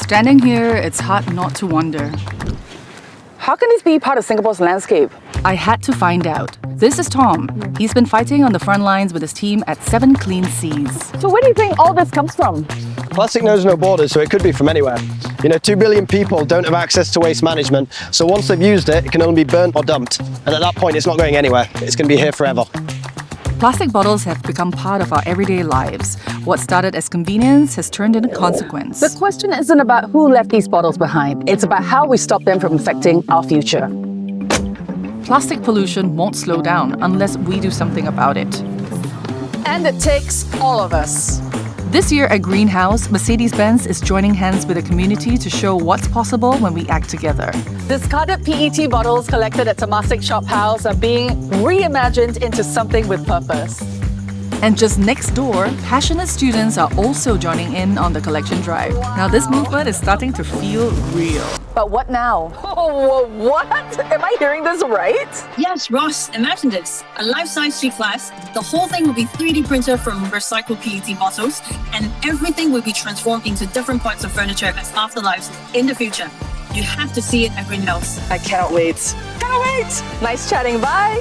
Standing here, it's hard not to wonder. How can this be part of Singapore's landscape? I had to find out. This is Tom. He's been fighting on the front lines with his team at 7 Clean Seas. So where do you think all this comes from? Plastic knows no borders, so it could be from anywhere. 2 billion people don't have access to waste management, so once they've used it, it can only be burnt or dumped. And at that point, it's not going anywhere. It's going to be here forever. Plastic bottles have become part of our everyday lives. What started as convenience has turned into consequence. The question isn't about who left these bottles behind. It's about how we stop them from affecting our future. Plastic pollution won't slow down unless we do something about it. And it takes all of us. This year at Greenhouse, Mercedes-Benz is joining hands with the community to show what's possible when we act together. Discarded PET bottles collected at Temasek Shophouse are being reimagined into something with purpose. And just next door, passionate students are also joining in on the collection drive. Now this movement is starting to feel real. But what now? Oh, what? Am I hearing this right? Yes, Rozz, imagine this. A life-size street glass. The whole thing will be 3D printed from recycled PET bottles, and everything will be transformed into different parts of furniture as afterlives in the future. You have to see it at Greenhouse. I cannot wait. Cannot wait! Nice chatting, bye!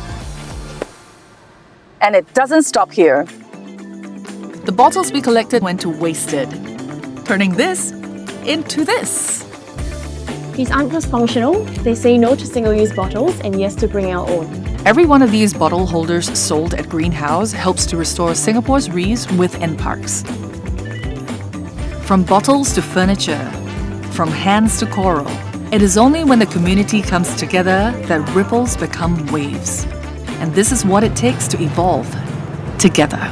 And it doesn't stop here. The bottles we collected went to wasted, turning this into this. These aren't just functional, they say no to single-use bottles and yes to bring our own. Every one of these bottle holders sold at Greenhouse helps to restore Singapore's reefs within parks. From bottles to furniture, from hands to coral, it is only when the community comes together that ripples become waves. And this is what it takes to evolve together.